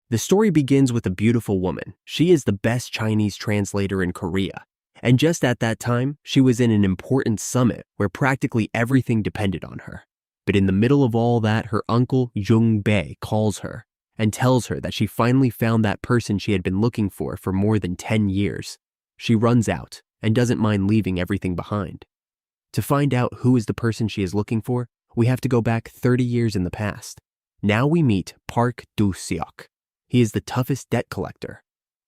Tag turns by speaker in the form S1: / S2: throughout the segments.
S1: The story begins with a beautiful woman. She is the best Chinese translator in Korea. And just at that time, she was in an important summit where practically everything depended on her. But in the middle of all that, her uncle, Jung Bae, calls her and tells her that she finally found that person she had been looking for more than 10 years. She runs out and doesn't mind leaving everything behind. To find out who is the person she is looking for, we have to go back 30 years in the past. Now we meet Park Do-seok. He is the toughest debt collector.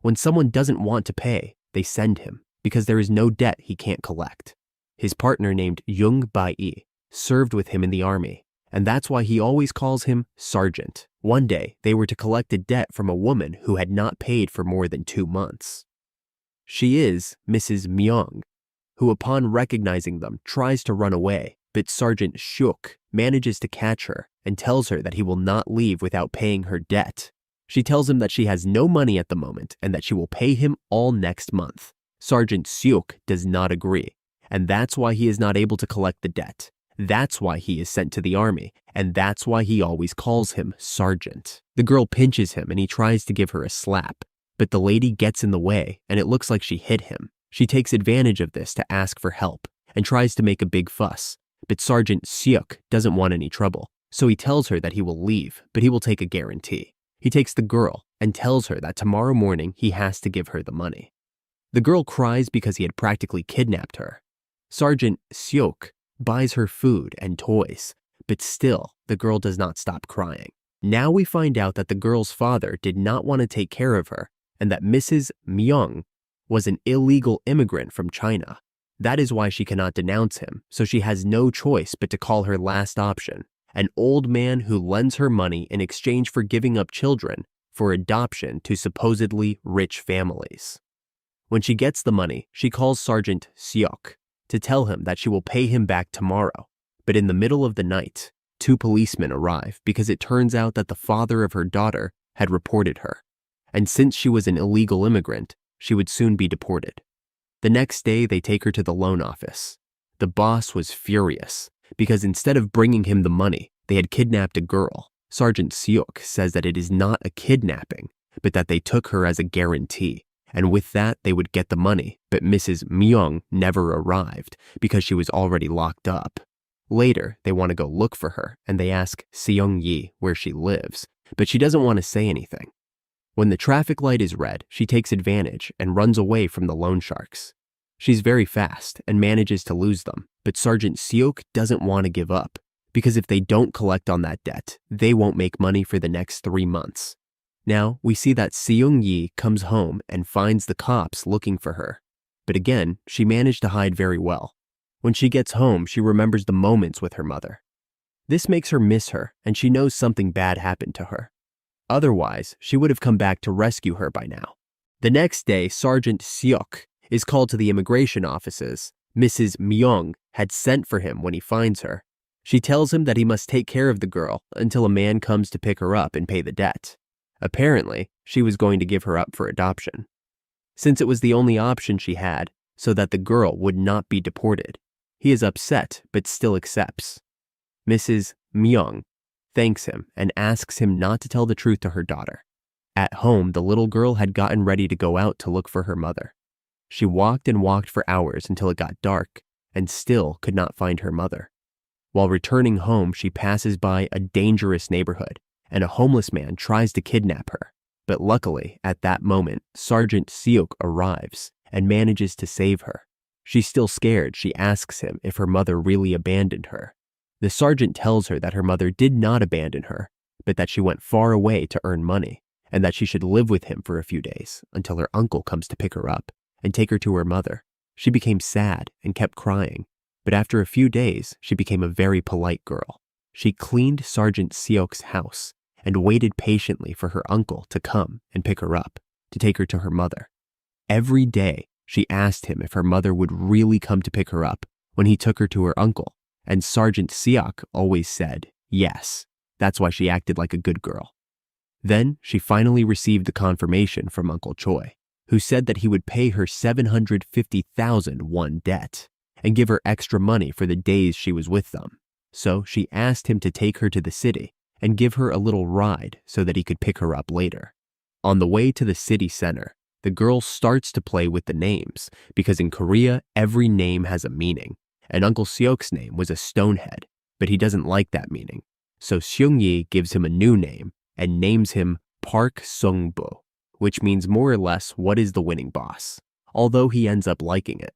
S1: When someone doesn't want to pay, they send him because there is no debt he can't collect. His partner named Jung Bae served with him in the army, and that's why he always calls him Sergeant. One day, they were to collect a debt from a woman who had not paid for more than 2 months. She is Mrs. Myung, who upon recognizing them tries to run away, but Sergeant Shuk manages to catch her and tells her that he will not leave without paying her debt. She tells him that she has no money at the moment and that she will pay him all next month. Sergeant Shuk does not agree, and that's why he is not able to collect the debt. That's why he is sent to the army, and that's why he always calls him Sergeant. The girl pinches him and he tries to give her a slap, but the lady gets in the way and it looks like she hit him. She takes advantage of this to ask for help and tries to make a big fuss, but Sergeant Seok doesn't want any trouble, so he tells her that he will leave, but he will take a guarantee. He takes the girl and tells her that tomorrow morning he has to give her the money. The girl cries because he had practically kidnapped her. Sergeant Seok buys her food and toys, but still, the girl does not stop crying. Now we find out that the girl's father did not want to take care of her and that Mrs. Myung was an illegal immigrant from China. That is why she cannot denounce him, so she has no choice but to call her last option, an old man who lends her money in exchange for giving up children for adoption to supposedly rich families. When she gets the money, she calls Sergeant Seok to tell him that she will pay him back tomorrow. But in the middle of the night, 2 policemen arrive because it turns out that the father of her daughter had reported her. And since she was an illegal immigrant, she would soon be deported. The next day, they take her to the loan office. The boss was furious because instead of bringing him the money, they had kidnapped a girl. Sergeant Seok says that it is not a kidnapping, but that they took her as a guarantee. And with that, they would get the money, but Mrs. Myung never arrived because she was already locked up. Later, they want to go look for her, and they ask Seung-yi where she lives, but she doesn't want to say anything. When the traffic light is red, she takes advantage and runs away from the loan sharks. She's very fast and manages to lose them, but Sergeant Seok doesn't want to give up, because if they don't collect on that debt, they won't make money for the next 3 months. Now, we see that Seung-yi comes home and finds the cops looking for her. But again, she managed to hide very well. When she gets home, she remembers the moments with her mother. This makes her miss her, and she knows something bad happened to her. Otherwise, she would have come back to rescue her by now. The next day, Sergeant Seok is called to the immigration offices. Mrs. Myung had sent for him when he finds her. She tells him that he must take care of the girl until a man comes to pick her up and pay the debt. Apparently, she was going to give her up for adoption, since it was the only option she had so that the girl would not be deported. He is upset, but still accepts. Mrs. Myung thanks him and asks him not to tell the truth to her daughter. At home, the little girl had gotten ready to go out to look for her mother. She walked and walked for hours until it got dark and still could not find her mother. While returning home, she passes by a dangerous neighborhood, and a homeless man tries to kidnap her. But luckily, at that moment, Sergeant Seok arrives and manages to save her. She's still scared. She asks him if her mother really abandoned her. The sergeant tells her that her mother did not abandon her, but that she went far away to earn money, and that she should live with him for a few days until her uncle comes to pick her up and take her to her mother. She became sad and kept crying, but after a few days, she became a very polite girl. She cleaned Sergeant Seok's house and waited patiently for her uncle to come and pick her up, to take her to her mother. Every day, she asked him if her mother would really come to pick her up when he took her to her uncle, and Sergeant Seok always said yes. That's why she acted like a good girl. Then she finally received the confirmation from Uncle Choi, who said that he would pay her 750,000 won debt and give her extra money for the days she was with them. So she asked him to take her to the city and give her a little ride so that he could pick her up later. On the way to the city center, the girl starts to play with the names because in Korea, every name has a meaning. And Uncle Seok's name was a stonehead, but he doesn't like that meaning. So Seung-yi gives him a new name and names him Park Sung-bu, which means more or less what is the winning boss, although he ends up liking it.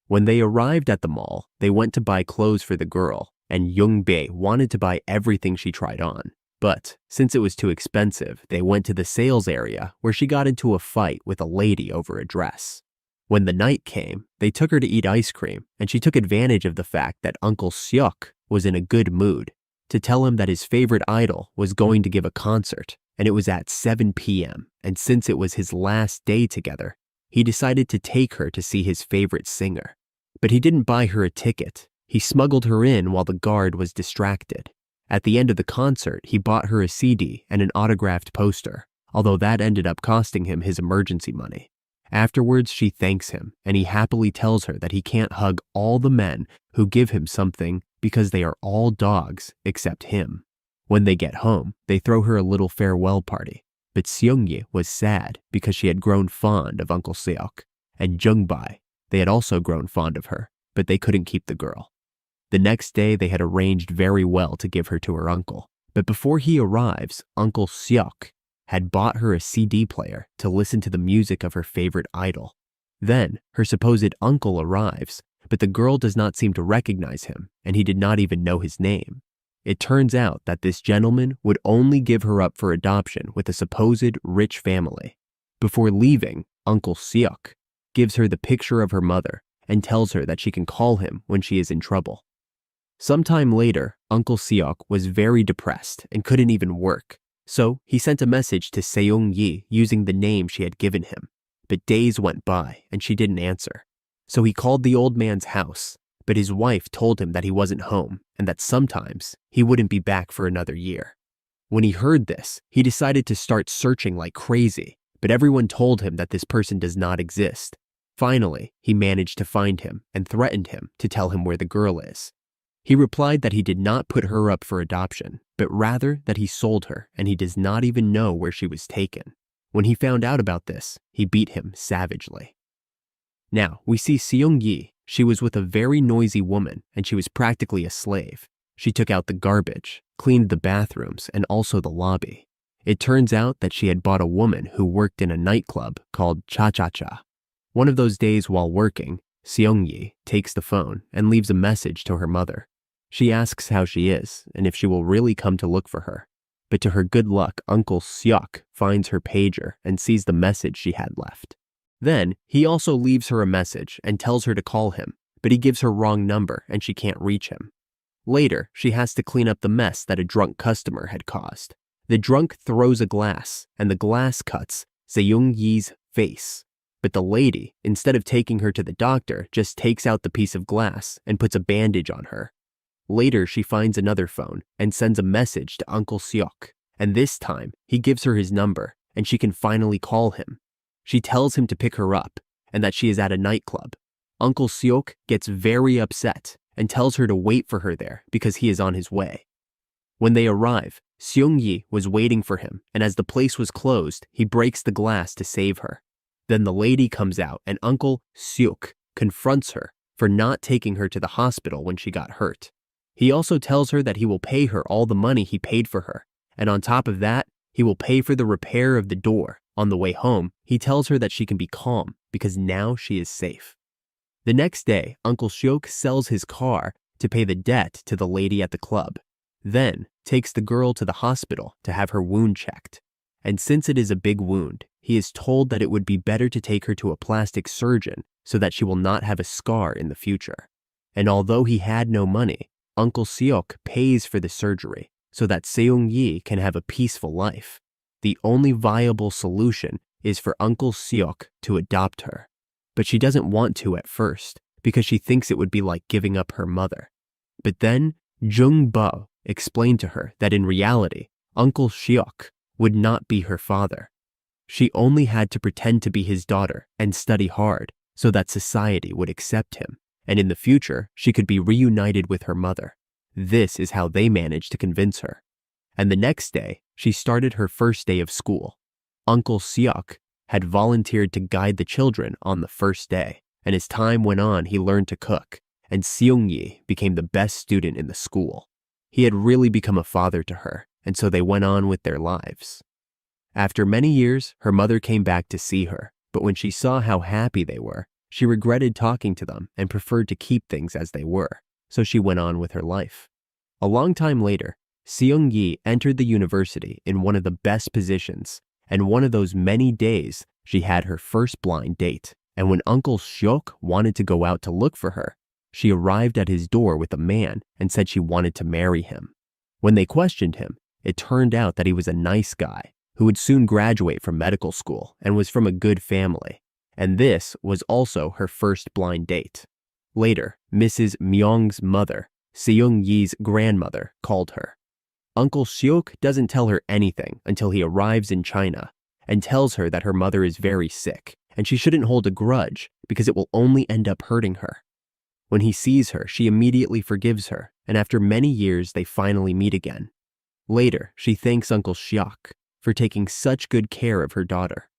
S1: When they arrived at the mall, they went to buy clothes for the girl, and Young-bae wanted to buy everything she tried on. But since it was too expensive, they went to the sales area where she got into a fight with a lady over a dress. When the night came, they took her to eat ice cream, and she took advantage of the fact that Uncle Seok was in a good mood to tell him that his favorite idol was going to give a concert, and it was at 7 p.m., and since it was his last day together, he decided to take her to see his favorite singer. But he didn't buy her a ticket. He smuggled her in while the guard was distracted. At the end of the concert, he bought her a CD and an autographed poster, although that ended up costing him his emergency money. Afterwards, she thanks him, and he happily tells her that he can't hug all the men who give him something because they are all dogs except him. When they get home, they throw her a little farewell party, but Seung-yi was sad because she had grown fond of Uncle Seok, and Jung-bae, they had also grown fond of her, but they couldn't keep the girl. The next day, they had arranged very well to give her to her uncle, but before he arrives, Uncle Seok had bought her a CD player to listen to the music of her favorite idol. Then, her supposed uncle arrives, but the girl does not seem to recognize him, and he did not even know his name. It turns out that this gentleman would only give her up for adoption with a supposed rich family. Before leaving, Uncle Seok gives her the picture of her mother and tells her that she can call him when she is in trouble. Sometime later, Uncle Seok was very depressed and couldn't even work, so he sent a message to Seung-yi using the name she had given him. But days went by and she didn't answer. So he called the old man's house, but his wife told him that he wasn't home and that sometimes he wouldn't be back for another year. When he heard this, he decided to start searching like crazy, but everyone told him that this person does not exist. Finally, he managed to find him and threatened him to tell him where the girl is. He replied that he did not put her up for adoption, but rather that he sold her and he does not even know where she was taken. When he found out about this, he beat him savagely. Now, we see Seung-yi. She was with a very noisy woman and she was practically a slave. She took out the garbage, cleaned the bathrooms, and also the lobby. It turns out that she had bought a woman who worked in a nightclub called Cha-Cha-Cha. One of those days while working, Seung-yi takes the phone and leaves a message to her mother. She asks how she is and if she will really come to look for her. But to her good luck, Uncle Seok finds her pager and sees the message she had left. Then, he also leaves her a message and tells her to call him, but he gives her wrong number and she can't reach him. Later, she has to clean up the mess that a drunk customer had caused. The drunk throws a glass, and the glass cuts Seung-yi's face. But the lady, instead of taking her to the doctor, just takes out the piece of glass and puts a bandage on her. Later, she finds another phone and sends a message to Uncle Seok, and this time, he gives her his number, and she can finally call him. She tells him to pick her up, and that she is at a nightclub. Uncle Seok gets very upset and tells her to wait for her there because he is on his way. When they arrive, Seung-yi was waiting for him, and as the place was closed, he breaks the glass to save her. Then the lady comes out, and Uncle Seok confronts her for not taking her to the hospital when she got hurt. He also tells her that he will pay her all the money he paid for her, and on top of that, he will pay for the repair of the door. On the way home, he tells her that she can be calm because now she is safe. The next day, Uncle Seok sells his car to pay the debt to the lady at the club, then takes the girl to the hospital to have her wound checked. And since it is a big wound, he is told that it would be better to take her to a plastic surgeon so that she will not have a scar in the future. And although he had no money, Uncle Seok pays for the surgery so that Seung-yi can have a peaceful life. The only viable solution is for Uncle Seok to adopt her. But she doesn't want to at first because she thinks it would be like giving up her mother. But then Jung-bae explained to her that in reality, Uncle Seok would not be her father. She only had to pretend to be his daughter and study hard so that society would accept him, and in the future, she could be reunited with her mother. This is how they managed to convince her. And the next day, she started her first day of school. Uncle Seok had volunteered to guide the children on the first day, and as time went on, he learned to cook, and Seong-yi became the best student in the school. He had really become a father to her, and so they went on with their lives. After many years, her mother came back to see her, but when she saw how happy they were, she regretted talking to them and preferred to keep things as they were, so she went on with her life. A long time later, Seong-yi entered the university in one of the best positions, and one of those many days, she had her first blind date, and when Uncle Seok wanted to go out to look for her, she arrived at his door with a man and said she wanted to marry him. When they questioned him, it turned out that he was a nice guy who would soon graduate from medical school and was from a good family, and this was also her first blind date. Later, Mrs. Myung's mother, Seong-yi's grandmother, called her. Uncle Seok doesn't tell her anything until he arrives in China and tells her that her mother is very sick and she shouldn't hold a grudge because it will only end up hurting her. When he sees her, she immediately forgives her, and after many years, they finally meet again. Later, she thanks Uncle Seok for taking such good care of her daughter.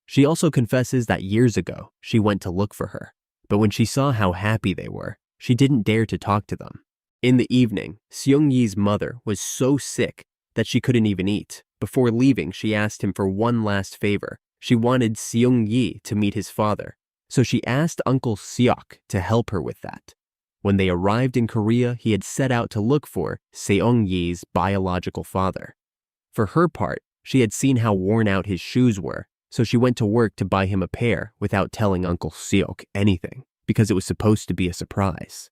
S1: She also confesses that years ago, she went to look for her, but when she saw how happy they were, she didn't dare to talk to them. In the evening, Seong-yi's mother was so sick that she couldn't even eat. Before leaving, she asked him for one last favor. She wanted Seong-yi to meet his father, so she asked Uncle Seok to help her with that. When they arrived in Korea, he had set out to look for Seong-yi's biological father. For her part, she had seen how worn out his shoes were, so she went to work to buy him a pair without telling Uncle Seok anything, because it was supposed to be a surprise.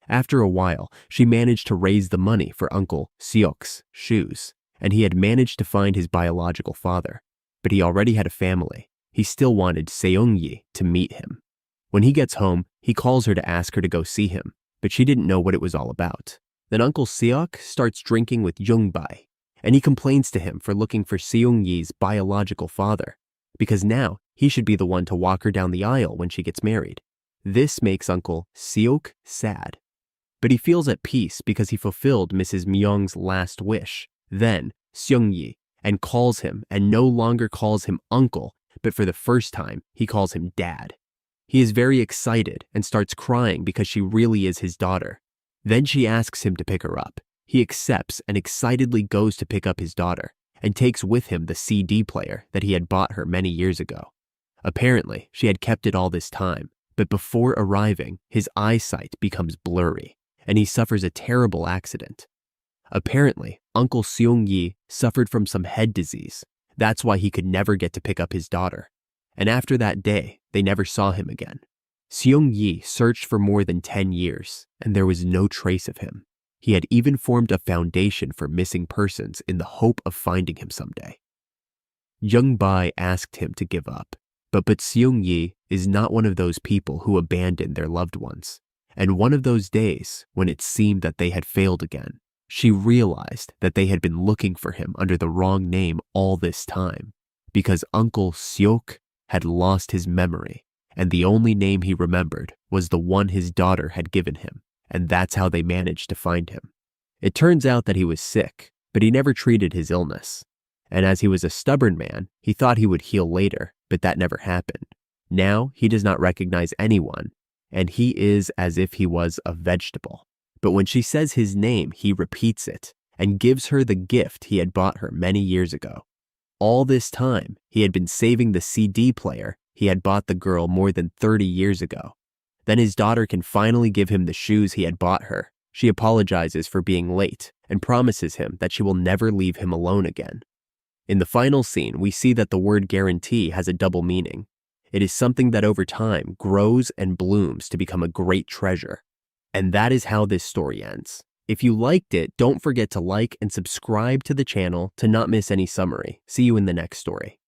S1: After a while, she managed to raise the money for Uncle Seok's shoes, and he had managed to find his biological father. But he already had a family. He still wanted Seong-yi to meet him. When he gets home, he calls her to ask her to go see him, but she didn't know what it was all about. Then Uncle Seok starts drinking with Jung-bae, and he complains to him for looking for Seong-yi's biological father, because now he should be the one to walk her down the aisle when she gets married. This makes Uncle Seok sad. But he feels at peace because he fulfilled Mrs. Myung's last wish. Then, Seong-yi, and calls him and no longer calls him uncle, but for the first time, he calls him dad. He is very excited and starts crying because she really is his daughter. Then she asks him to pick her up. He accepts and excitedly goes to pick up his daughter and takes with him the CD player that he had bought her many years ago. Apparently, she had kept it all this time, but before arriving, his eyesight becomes blurry, and he suffers a terrible accident. Apparently, Uncle Seong-yi suffered from some head disease. That's why he could never get to pick up his daughter. And after that day, they never saw him again. Seong-yi searched for more than 10 years, and there was no trace of him. He had even formed a foundation for missing persons in the hope of finding him someday. Jung-bae asked him to give up, but Seong-yi is not one of those people who abandon their loved ones. And one of those days, when it seemed that they had failed again, she realized that they had been looking for him under the wrong name all this time, because Uncle Seok had lost his memory, and the only name he remembered was the one his daughter had given him, and that's how they managed to find him. It turns out that he was sick, but he never treated his illness. And as he was a stubborn man, he thought he would heal later, but that never happened. Now he does not recognize anyone, and he is as if he was a vegetable. But when she says his name, he repeats it and gives her the gift he had bought her many years ago. All this time, he had been saving the CD player he had bought the girl more than 30 years ago. Then his daughter can finally give him the shoes he had bought her. She apologizes for being late and promises him that she will never leave him alone again. In the final scene, we see that the word guarantee has a double meaning. It is something that over time grows and blooms to become a great treasure. And that is how this story ends. If you liked it, don't forget to like and subscribe to the channel to not miss any summary. See you in the next story.